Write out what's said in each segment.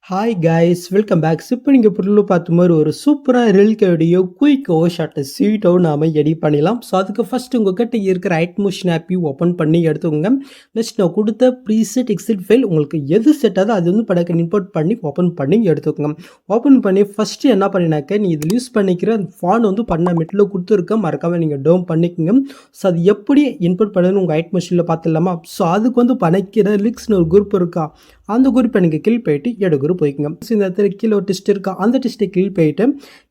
Hi guys welcome back. இப்போ நீங்கள் பொருள் பார்த்த மாதிரி ஒரு சூப்பராக ரில்கேடியோ குயிக்கோ ஷார்ட்டை ஸ்வீட்டோ நாம் எடிட் பண்ணிடலாம். ஸோ அதுக்கு ஃபஸ்ட்டு உங்கள் கிட்ட இருக்கிற ஐட்மோஷன் ஆப்பையும் ஓப்பன் பண்ணி எடுத்துக்கோங்க. நெக்ஸ்ட் நான் கொடுத்த ப்ரீசெட் எக்ஸிட் ஃபைல் உங்களுக்கு எது செட் ஆகுதோ அது வந்து படக்கு இம்போர்ட் பண்ணி ஓப்பன் பண்ணி எடுத்துக்கோங்க. ஓப்பன் பண்ணி ஃபஸ்ட்டு என்ன பண்ணினாக்க நீ இதில் யூஸ் பண்ணிக்கிற அந்த ஃபான் வந்து பண்ண மெட்டில் கொடுத்துருக்க மறக்காமல் நீங்கள் டவுன் பண்ணிக்கோங்க. ஸோ அது எப்படி இன்புட் பண்ணுன்னு உங்கள் ஐட்மோஷனில் பார்த்துடலாமா? ஸோ அதுக்கு வந்து பண்ணிக்கிற லிக்ஸ்னு ஒரு குரூப் இருக்கா, அந்த குரூப்பை நீங்கள் கில் போயிட்டு எடுக்குரு போய்க்குங்க. ஸோ இந்த இடத்துல கீழே ஒரு டெஸ்ட் இருக்கா, அந்த டெஸ்ட்டை கில் போயிட்டு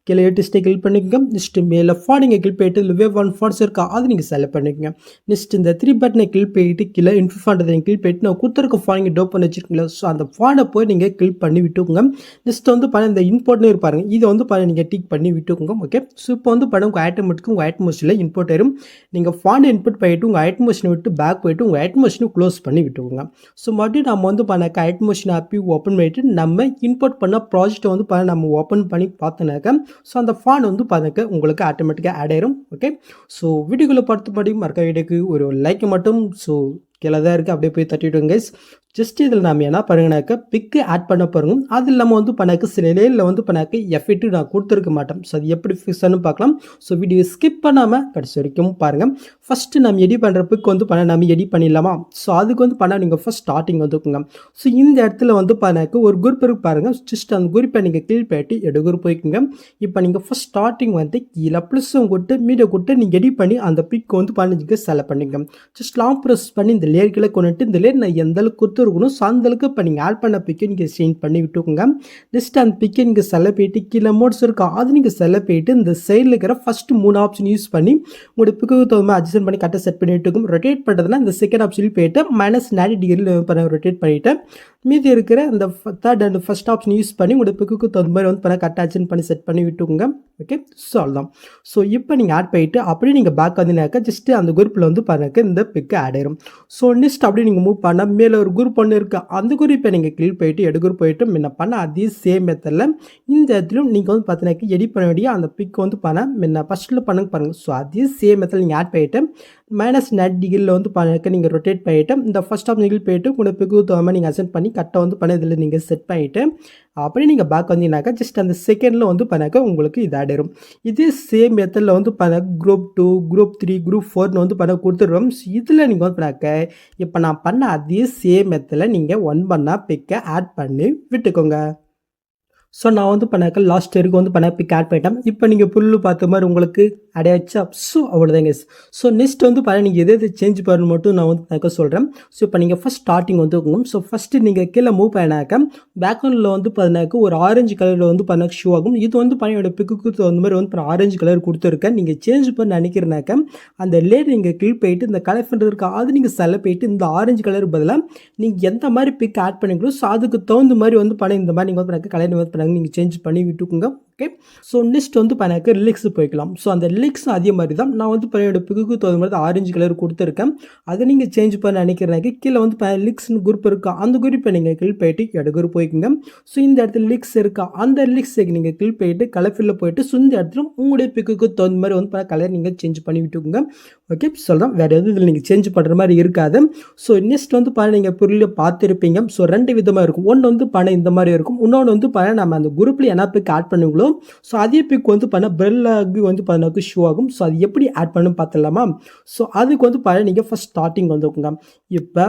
கீழே டெஸ்ட்டை கில் பண்ணிக்கோங்க. நெக்ஸ்ட் மேலே ஃபான் நீங்கள் கில் போயிட்டு இல்லை வேவ் 1 ஃபான்ஸ் இருக்கா அது நீங்கள் செலக்ட் பண்ணிக்கோங்க. நெக்ஸ்ட் இந்த 3 பட்டனை கில் போயிட்டு கீழே இன்ஃபான்றதை கில் போயிட்டு நான் கொடுத்துருக்க ஃபான் நீங்கள் டோப் பண்ணி வச்சிருக்கீங்களா, ஸோ அந்த ஃபானை போய் நீங்கள் கில் பண்ணி விட்டுக்கோங்க. நெக்ஸ்ட் வந்து இந்த இன்போர்ட்னு இருப்பாருங்க, இதை வந்து நீங்கள் டிக் பண்ணி விட்டுக்கோங்க. ஓகே, ஸோ இப்போ வந்து உங்கள் ஆட்டோமேட்டிக்கு உங்கள் ஐட்மோஷனில் இன்போர்ட் ஆயிரும். நீங்கள் ஃபான் இன்புட் பண்ணிட்டு உங்கள் ஐட்மோஷனை விட்டு பேக் போயிட்டு உங்கள் ஐட்மோஷனை க்ளோஸ் பண்ணி விட்டுக்கோங்க. ஸோ மறுபடியும் நம்ம வந்து ஐட்மோஷன் ஆப்பி ஓப்பன் பண்ணிட்டு நம்ம இன்போர்ட் பண்ண ப்ராஜெக்ட்டை வந்து நம்ம ஓப்பன் பண்ணி பார்த்தோன்னாக்க ஸோ அந்த ஃபான் வந்து உங்களுக்கு ஆட்டோமேட்டிக்காக ஆட் ஆயிரும். ஓகே, ஸோ வீடியோக்குள்ளே பார்த்துபடி மறக்க வீடியோக்கு ஒரு லைக் மட்டும் ஸோ கீழே தான் இருக்குது, அப்படியே போய் தட்டிவிடுங்க கைஸ். ஜஸ்ட் இதில் நம்ம என்ன பாருங்கனாக்கா பிக்கு ஆட் பண்ண போகிறோம். அது இல்லாமல் வந்து சில லேயில் வந்து எஃபெக்ட் நான் கொடுத்துருக்க மாட்டேன். ஸோ அது எப்படி ஃபிக்ஸ்னு பார்க்கலாம். ஸோ வீடியோ ஸ்கிப் பண்ணாமல் கடைசி வரைக்கும் பாருங்கள். ஃபஸ்ட்டு நம்ம எடிட் பண்ணுற பிக் வந்து நம்ம எடிட் பண்ணிடலாமா? ஸோ அதுக்கு வந்து நீங்கள் ஃபஸ்ட் ஸ்டார்டிங் வந்துக்குங்க. ஸோ இந்த இடத்துல வந்து ஒரு குரூப் இருக்கு பாருங்கள். ஜஸ்ட் அந்த குரூப்பை நீங்கள் கீழ் போயிட்டு எடு குரூப் போய்க்குங்க. இப்போ நீங்கள் ஃபஸ்ட் ஸ்டார்டிங் வந்து கீழே ப்ளஸ்ஸும் கொடுத்து மீடியோ கொடுத்து நீங்கள் எடிட் பண்ணி அந்த பிக் வந்து நீங்கள் செலக்ட் பண்ணிங்க. ஜஸ்ட் லாங் ப்ரெஸ் பண்ணி இந்த லேயர்களை கொண்டுட்டு இந்த லேயர் நான் எந்த அளவுக்கு கொடுத்துருக்கணும் ஸோ அந்தளவுக்கு இப்போ நீங்கள் ஆட் பண்ண பிக்கை நீங்கள் சேஞ்ச் பண்ணி விட்டுக்கோங்க. நெக்ஸ்ட் அந்த பிக்கை நீங்கள் செலக்ட் போயிட்டு கீழே மோட்ஸ் இருக்கா அது நீங்கள் செலக்ட் போயிட்டு இந்த சைடில் இருக்கிற ஃபஸ்ட்டு 3 ஆப்ஷன் யூஸ் பண்ணி உங்களுடைய பிக்கு தகுந்த அட்ஜஸ்ட் பண்ணி கரெக்டாக செட் பண்ணி விட்டுக்கும். ரொட்டேட் பண்ணுறதுனா இந்த செகண்ட் ஆப்ஷன் போயிட்டு -90 டிகிரியில் ரொட்டேட் பண்ணிவிட்டு மீதி இருக்கிற அந்த third and first option use பண்ணி உங்களுடைய பிக்கு தகுந்த மாதிரி வந்து கரெக்டாக அட்ஜஸ்ட் பண்ணி செட் பண்ணி விட்டுக்கோங்க. ஓகே, ஸோ அவ்வளோதான். ஸோ இப்போ நீங்கள் ஆட் பண்ணிவிட்டு அப்படியே நீங்கள் பேக் வந்தீங்கன்னாக்கா ஜஸ்ட்டு அந்த குரூப்பில் வந்து இந்த பிக்கு ஆட் ஆயிரும். ஸோ நெக்ஸ்ட் அப்படியே நீங்கள் மூவ் பண்ணால் மேலே ஒரு குரூப் ஒன்று இருக்குது, அந்த குரூப்பை நீங்கள் கிளிக் போயிட்டு எடு குரூப் போயிட்டு முன்ன பண்ண அதே சேம் மெத்தடில் இந்த இடத்துலையும் நீங்கள் வந்து பார்த்தீங்கன்னா எடிட் பண்ண வேண்டிய அந்த பிக் வந்து முன்ன ஃபஸ்ட்டில் பண்ணுங்க பாருங்கள். ஸோ அதே சேம் மெத்தடில் நீங்கள் ஆட் பண்ணிவிட்டு -90 டிகிரியில் வந்து நீங்கள் ரொட்டேட் பண்ணிவிட்டு இந்த ஃபஸ்ட் ஆஃப் நிகில் போயிட்டு உங்களோட பிக்கு தகுந்த நீங்கள் அசென்ட் பண்ணி கரெக்டாக வந்து இதில் நீங்கள் செட் பண்ணிவிட்டு அப்படியே நீங்கள் பேக் வந்தீங்கன்னாக்கா ஜஸ்ட் அந்த செகண்டில் வந்து உங்களுக்கு இது ஆட் ஆயிரும். இதே சேம் மெத்தடில் வந்து குரூப் 2 குரூப் 3 குரூப் 4 வந்து கொடுத்துருவோம். ஸோ இதில் நீங்கள் வந்து இப்போ நான் பண்ண அதே சேம் மெத்தடில் நீங்கள் ஒன் பண்ணால் பிக்கை ஆட் பண்ணி விட்டுக்கோங்க. ஸோ நான் வந்து லாஸ்ட் வரைக்கும் வந்து பிக் ஆட் பண்ணிட்டேன். இப்போ நீங்கள் புல்லு பார்த்த மாதிரி உங்களுக்கு அடையாச்சா? ஸோ அவ்வளோதாங்க. ஸோ நெக்ஸ்ட் வந்து நீங்கள் எது சேஞ்ச் பண்ணணும் மட்டும் நான் வந்து சொல்கிறேன். ஸோ இப்போ நீங்கள் ஃபஸ்ட் ஸ்டார்டிங் வந்து இருக்கணும். ஸோ ஃபஸ்ட்டு நீங்கள் கீழே மூவ் பண்ணினாக்க பேக்ரவுண்டில் வந்து ஒரு ஆரஞ்சு கலரில் வந்து ஷூ ஆகும். இது வந்து என்னோட பிக்கு அந்த மாதிரி வந்து ஆரஞ்சு கலர் கொடுத்துருக்கேன். நீங்கள் சேஞ்ச் பண்ண நினைக்கிறனாக்க அந்த லேயர் நீங்கள் கிளிக் போயிட்டு இந்த கலர் பண்ணுறது இருக்கா அது நீங்கள் செலக்ட் போயிட்டு இந்த ஆரஞ்சு கலர் பதிலாக நீங்கள் எந்த மாதிரி பிக் ஆட் பண்ணிங்களோ ஸோ அதுக்கு தகுந்த மாதிரி வந்து இந்த மாதிரி நீங்கள் வந்து கலர் வந்து நீங்கள் சேஞ்ச் பண்ணி விட்டுக்குங்க. ஓகே, ஸோ நெக்ஸ்ட் வந்து ரிலிக்ஸ் போய்க்கலாம். ஸோ அந்த ரிலிக்ஸ் அதே மாதிரி தான் நான் வந்து என்னோட பிக்கு தகுந்த மாதிரி ஆரஞ்சு கலர் கொடுத்துருக்கேன். அதை நீங்கள் சேஞ்ச் பண்ண நினைக்கிறனாக்க கீழே வந்து ரிலிக்ஸ்னு குரூப் இருக்கா அந்த குரூப்பை நீங்கள் கிளிக் போயிட்டு எடு குரூப் போய்க்குங்க. ஸோ இந்த இடத்துல ரிலிக்ஸ் இருக்கா அந்த ரிலிக்ஸுக்கு நீங்கள் கிளிக் போயிட்டு கலர்ஃபில்லில் போயிட்டு ஸோ இந்த இடத்துல உங்களுடைய பிக்கு தகுந்த மாதிரி வந்து கலர் நீங்கள் சேஞ்ச் பண்ணி விட்டுக்குங்க. ஓகே, சொல்கிறேன் வேறு எதுவும் இதில் நீங்கள் சேஞ்ச் பண்ணுற மாதிரி இருக்காது. ஸோ நெக்ஸ்ட் வந்து நீங்கள் பொருளை பார்த்துருப்பீங்க. ஸோ 2 விதமாக இருக்கும். ஒன்று வந்து இந்த மாதிரி இருக்கும், இன்னொன்று வந்து நம்ம அந்த குரூப்பில் என்ன பிக் ஆட் பண்ணுங்களோ ஸோ அதே பிக் வந்து பெல்லாகி வந்து ஷோ ஆகும். ஸோ அது எப்படி ஆட் பண்ணு பார்த்துடலாமா? ஸோ அதுக்கு வந்து நீங்கள் ஃபஸ்ட் ஸ்டார்டிங் வந்துக்குங்க. இப்போ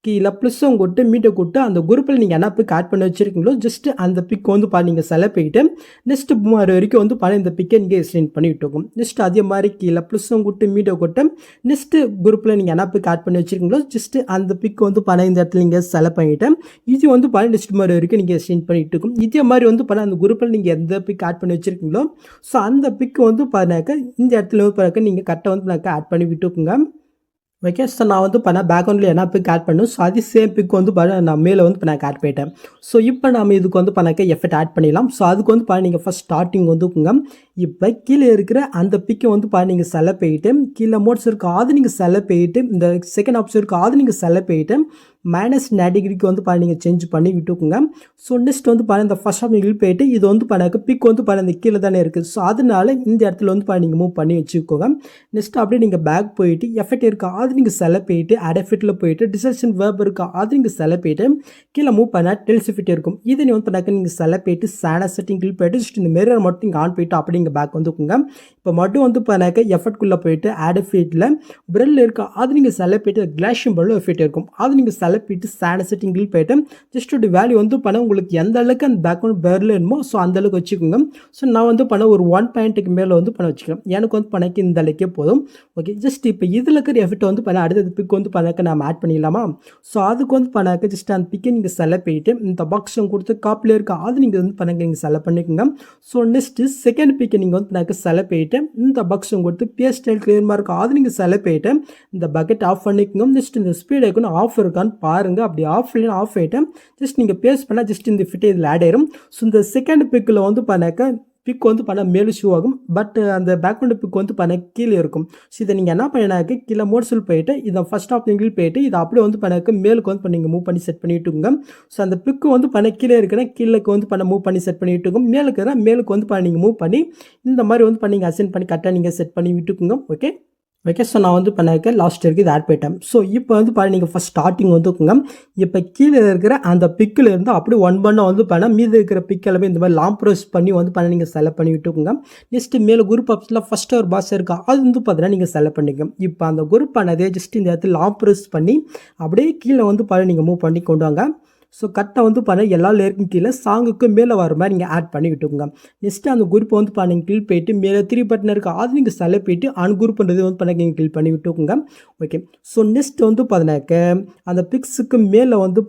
கீழே ப்ளஸ்ஸும் கொட்டு மீட்டை கொட்டு அந்த குரூப்பில் நீங்கள் என்ன பிக் ஆட் பண்ணி வச்சுருக்கீங்களோ ஜஸ்ட் அந்த பிக் வந்து நீங்கள் செலக்ட் பண்ணிட்டு நெக்ஸ்ட் வரைக்கும் வந்து இந்த பிக்கை நீங்கள் எக்ஸ்டெண்ட் பண்ணி விட்டுக்கும். நெக்ஸ்ட் அதே மாதிரி கீழே ப்ளஸ்ஸும் கொட்டு மீட்டை கொட்டு நெக்ஸ்ட் குரூப்பில் நீங்கள் என்ன பிக் ஆட் பண்ணி வச்சுருக்கீங்களோ ஜஸ்ட் அந்த பிக் வந்து இந்த இடத்துல நீங்கள் செலக்ட் பண்ணிவிட்டு இது வந்து நெக்ஸ்ட் மாதிரி வரைக்கும் நீங்கள் எக்ஸ்டெண்ட் பண்ணிட்டு இருக்கும். இதே மாதிரி வந்து அந்த குரூப்பில் நீங்கள் எந்த பிக் ஆட் பண்ணி வச்சுருக்கீங்களோ ஸோ அந்த பிக் வந்து இந்த இடத்துல வந்து நீங்கள் கரெக்டாக வந்து ஆட் பண்ணி விட்டுக்குங்க. ஓகே, ஸோ நான் வந்து பேக்ரவுண்டில் என்ன பிக் ஆட் பண்ணும் ஸோ அது சேம் பிக் வந்து நான் மேலே வந்து ஆட் பண்ணிட்டேன். ஸோ இப்போ நம்ம இதுக்கு வந்து எஃபெக்ட் ஆட் பண்ணிடலாம். ஸோ அதுக்கு வந்து நீங்கள் ஃபஸ்ட் ஸ்டார்டிங் வந்துக்குங்க. இப்போ கீழே இருக்கிற அந்த பிக்கை வந்து நீங்கள் செலக்ட் பண்ணிட்டு கீழே மோட்ஸ் இருக்கா அது நீங்கள் செலக்ட் பண்ணிட்டு இந்த செகண்ட் ஆப்ஷன் இருக்கா அது நீங்கள் செலக்ட் பண்ணிட்டு மைனஸ் 90 டிகிரிக்கு வந்து நீங்கள் சேஞ்ச் பண்ணி விட்டுக்குங்க. ஸோ நெக்ஸ்ட் வந்து இந்த ஃபர்ஸ்ட் ஆப்ஷன் போயிட்டு இது வந்து பிக் வந்து இந்த கீழே தானே இருக்குது. ஸோ அதனால இந்த இடத்துல வந்து நீங்கள் மூவ் பண்ணி வச்சுக்கோங்க. நெக்ஸ்ட் அப்படியே நீங்கள் பேக் போயிட்டு எஃபெக்ட் இருக்கா அது நீங்கள் செலக்ட் போயிட்டு ஆட் எஃபெக்ட்டில் போயிட்டு டிசெக்ஷன் வேர்ப் இருக்கா அது நீங்கள் செலக்ட் போயிட்டு கீழே மூவ் பண்ணால் டெல்ஸ் எஃபெக்ட் இருக்கும். இதை நீ வந்து நீங்கள் செலக்ட் போயிட்டு சேனல் செட்டிங் கிளிக் போயிட்டு ஜஸ்ட் இந்த மிரர் மட்டும் நீங்கள் ஆன் போயிட்டு அப்படி நீங்கள் பேக் வந்துக்குங்க. இப்போ மட்டும் வந்து எஃபெக்ட்குள்ளே போயிட்டு ஆட் எஃபெக்ட்டில் பிரெல் இருக்கா அது நீங்கள் செலக்ட் போயிட்டு கிளாஸ் சிம்பல் எஃபெக்ட் இருக்கும். அது நீங்கள் செலக்ட் போயிட்டு சேனல் செட்டிங் கிளிக் போயிட்டு ஜஸ்ட் வேல்யூ வந்து உங்களுக்கு எந்த அளவுக்கு அந்த பேக்ரவுண்ட் பிரெல் வேணுமோ ஸோ அந்த அளவுக்கு வச்சுக்கோங்க. ஸோ நான் வந்து ஒரு 1 பாயிண்ட்டுக்கு மேலே வந்து வச்சுக்கிறேன். எனக்கு வந்து இந்த அளவுக்கே போதும். ஓகே, ஜஸ்ட் இப்போ இதில் இருக்கிற எஃபெக்ட் வந்து அடுத்தது பிக் வந்து நம்ம ஆட் பண்ணிடலாமா? ஸோ அதுக்கு வந்து ஜஸ்ட் அந்த பிக்கை நீங்கள் செலக்ட் போயிட்டு இந்த பாக்ஸ் கொடுத்து காப்பில் இருக்கா அது நீங்கள் வந்து நீங்கள் செலக்ட் பண்ணிக்கோங்க. ஸோ நெக்ஸ்ட்டு செகண்ட் பிக்கை நீங்கள் வந்து செலக்ட் போயிட்டு இந்த பாக்ஸ் கொடுத்து பேஸ்ட் ஸ்டைல் கிளியர்மாக இருக்கா அது நீங்கள் செலக்ட் போயிட்டு இந்த பக்கெட் ஆஃப் பண்ணிக்கோங்க. நெக்ஸ்ட் இந்த ஸ்பீட் ஐக்கன் ஆஃப் இருக்கான்னு பாருங்கள். அப்படி ஆஃப் இல்லைன்னா ஆஃப் ஆகிட்டு ஜஸ்ட் நீங்கள் பேஸ்ட் பண்ணால் ஜஸ்ட் இந்த ஃபிட் இதில் ஆட் ஆயிரும். ஸோ இந்த செகண்ட் பிக்கில் வந்து பிக் வந்து மேலே ஷூ ஆகும். பட் அந்த பேக்ரவுண்ட் பிக் வந்து கீழே இருக்கும். ஸோ இதை நீங்கள் என்ன பண்ணினாக்க கீழே மோட்ஸில் போயிட்டு இதை ஃபஸ்ட் ஆப்ஷனில் போயிட்டு இதை அப்படியே வந்து மேலுக்கு வந்து நீங்கள் மூவ் பண்ணி செட் பண்ணிவிட்டுங்க. ஸோ அந்த பிக்கு வந்து கீழே இருக்குன்னா கீழேக்கு வந்து மூவ் பண்ணி செட் பண்ணி விட்டுங்க. மேலுக்கு வந்து நீங்கள் மூவ் பண்ணி இந்த மாதிரி வந்து நீங்கள் அசைன் பண்ணி கரெக்டாக நீங்கள் செட் பண்ணி விட்டுக்குங்க. ஓகே, ஸோ நான் வந்து லாஸ்ட் இருக்குது இது ஆட் பண்ணிட்டேன். ஸோ இப்போ வந்து நீங்கள் ஃபஸ்ட் ஸ்டார்டிங் வந்துக்குங்க. இப்போ கீழே இருக்கிற அந்த பிக்கில் இருந்து அப்படி ஒன் வந்து மீதி இருக்கிற பிக் எல்லாமே இந்த மாதிரி லாங் ப்ரெஸ் பண்ணி வந்து நீங்கள் செலக்ட் பண்ணி விட்டுக்குங்க. நெக்ஸ்ட்டு மேலே குரூப் ஆப்ஷனில் ஃபஸ்ட்டு ஒரு பாஸ் இருக்கா அது வந்து நீங்கள் செலக்ட் பண்ணிக்கோங்க. இப்போ அந்த குரூப் ஆனதே ஜஸ்ட் இந்த இடத்துல லாங் ப்ரெஸ் பண்ணி அப்படியே கீழே வந்து நீங்கள் மூவ் பண்ணி கொண்டு வாங்க. ஸோ கரெக்டாக வந்து எல்லா லேயருக்கும் கீழே சாங்குக்கு மேலே வர மாதிரி நீங்கள் ஆட் பண்ணி விட்டுக்கோங்க. நெக்ஸ்ட்டு அந்த குரூப்பை வந்து நீங்கள் கிளிக் போயிட்டு மேலே 3 பட்டன் இருக்கா அது நீங்கள் செலக்ட் போயிட்டு அன்குரூப்ன்றது வந்து நீங்கள் கிளிக் பண்ணி விட்டுக்கோங்க. ஓகே, ஸோ நெக்ஸ்ட் வந்து அந்த பிக்ஸுக்கு மேலே வந்து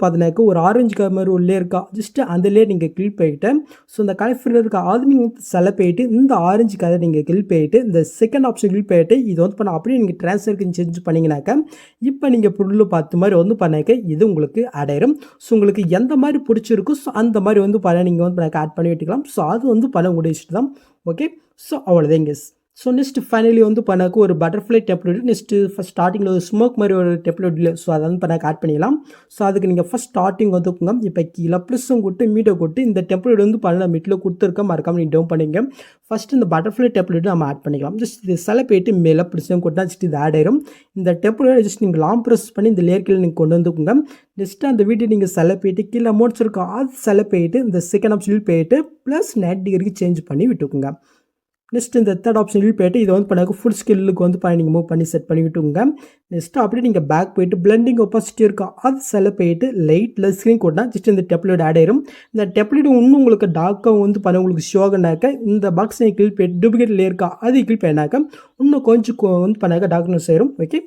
ஒரு ஆரஞ்சு கலர் மாதிரி ஒரு லேயர் இருக்கா ஜஸ்ட் அந்த லேயர் நீங்கள் கிளிக் போயிட்டு ஸோ இந்த கலர் இருக்கா அது நீங்கள் வந்து செலக்ட் போயிட்டு இந்த ஆரஞ்சு கலர் நீங்கள் கிளிக் போயிட்டு இந்த செகண்ட் ஆப்ஷன் கிளிக் போயிட்டு இது வந்து அப்படியே நீங்கள் ட்ரான்ஸ்ஃபருக்கு சேஞ்ச் பண்ணிங்கனாக்கா இப்போ நீங்கள் பொருள் பார்த்த மாதிரி வந்து இது உங்களுக்கு ஆட் ஆயிரும். ஸோ உங்களுக்கு எந்த மாதிரி பிடிச்சிருக்கோ ஸோ அந்த மாதிரி வந்து நீங்கள் வந்து ஆட் பண்ணி விட்டுக்கலாம். ஸோ அது வந்து உங்களுடைய இஷ்டம் தான். ஓகே, ஸோ அவ்வளோதான் கெஸ். ஸோ நெக்ஸ்ட் ஃபைனலி வந்து ஒரு பட்டர்ஃப்ளை டெப்லெட் நெக்ஸ்ட்டு ஃபஸ்ட் ஸ்டார்டிங்கில் ஒரு ஸ்மோக் மாதிரி ஒரு டெப்லெட் இல்லை. ஸோ அதை வந்து ஆட் பண்ணிடலாம். ஸோ அதுக்கு நீங்கள் ஃபஸ்ட் ஸ்டார்டிங் வந்துக்குங்க. இப்போ கீழே ப்ளஸ்ஸும் கொடுத்து மீட்டை கொடுத்து இந்த டெப்லெட் வந்து மீட்டில் கொடுத்துருக்க மறக்காமல் நீங்கள் டவுன் பண்ணிங்க. ஃபஸ்ட்டு இந்த பட்டர்ஃப்ளை டெப்லெட் நம்ம ஆட் பண்ணிக்கலாம். ஜஸ்ட் இது செலக்ட் போயிட்டு மேலே ப்ளஸ்ஸும் கொடுத்தா ஜஸ்ட் இது ஆட் ஆயிரும். இந்த டெப்லெட் ஜஸ்ட் நீங்கள் லாங் ப்ரெஸ் பண்ணி இந்த லேயர் கீழே நீங்கள் கொண்டு வந்துக்குங்க. நெக்ஸ்ட்டு அந்த வீடியோ நீங்கள் செலக்ட் போயிட்டு கீழே மோட்ஸ் இருக்கும் அது செலக்ட் போயிட்டு இந்த செகண்ட் ஆப்ஷனில் போயிட்டு ப்ளஸ் 90 டிகிரிக்கு சேஞ்ச் பண்ணி விட்டுக்குங்க. நெக்ஸ்ட் இந்த தேர்ட் ஆப்ஷனில் போய்ட்டு இது வந்து ஃபுல் ஸ்கில்லுக்கு வந்து நீங்கள் மூவ் பண்ணி செட் பண்ணி விட்டுங்க. நெக்ஸ்ட்டு அப்படியே நீங்கள் பேக் போயிட்டு பிளெண்டிங் ஒப்பாசிட்டி இருக்கா அது செலக்ட் போயிட்டு லைட்டில் ஸ்க்ரீன் கோட்னா ஜஸ்ட் இந்த டெப்லெட் ஆட் ஆயிரும். இந்த டெப்லெட் இன்னும் உங்களுக்கு டார்க்காக வந்து உங்களுக்கு ஷோ ஆகினாக்க இந்த பாக்ஸ் கிளிக் போயிட்டு டூப்ளிகேட் லேயர் இருக்கா அது கிளிக் பண்ணினாக்க இன்னும் கொஞ்சம் வந்து டார்க்னஸ் ஆயிரும். ஓகே,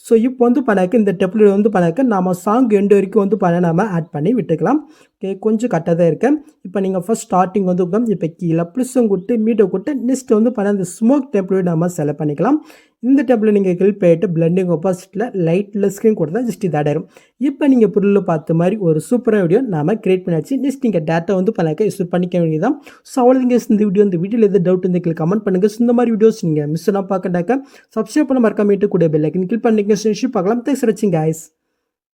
ஸோ இப்போ வந்து இந்த டெப்லெட் வந்து நாம் சாங் எண்டு வரைக்கும் வந்து நாம் ஆட் பண்ணி விட்டுக்கலாம். ஓகே, கொஞ்சம் கரெக்டாக தான் இருக்கேன். இப்போ நீங்கள் ஃபஸ்ட் ஸ்டார்டிங் வந்து இப்போ கீழே ப்ளஸ்ஸும் கொடுத்து மீட்டை கொடுத்து நெக்ஸ்ட் வந்து அந்த ஸ்மோக் டெப்லெட் நம்ம செலக்ட் பண்ணிக்கலாம். இந்த டெப்லெட் நீங்கள் கிளிக் பண்ணிட்டு பிளெண்டிங் ஒப்பாசிட்டியில் லைட்டில் ஸ்க்ரீன் கொடுத்தா ஜஸ்ட் இது ஆடாயிரும். இப்போ நீங்கள் பொருள் பார்த்த மாதிரி ஒரு சூப்பராக வீடியோ நாம் கிரியேட் பண்ணியாச்சு. நெக்ஸ்ட் நீங்கள் டேட்டா வந்து யூஸ் பண்ணிக்க வேண்டியதான். ஸோ அவ்வளோங்க இந்த வீடியோவில் எது டவுட் வந்து கமெண்ட் பண்ணுங்கள். இந்த மாதிரி வீடியோஸ் நீங்கள் மிஸ் பண்ணால் பார்க்கண்டாக்க சப்ஸ்கிரைப் பண்ண மறக்காம கூட பெல் ஐக்கன் கிளிக் பண்ணிங்க. பார்க்கலாம். தேங்க்ஸ் ஃபார் வாட்சிங் கைஸ்.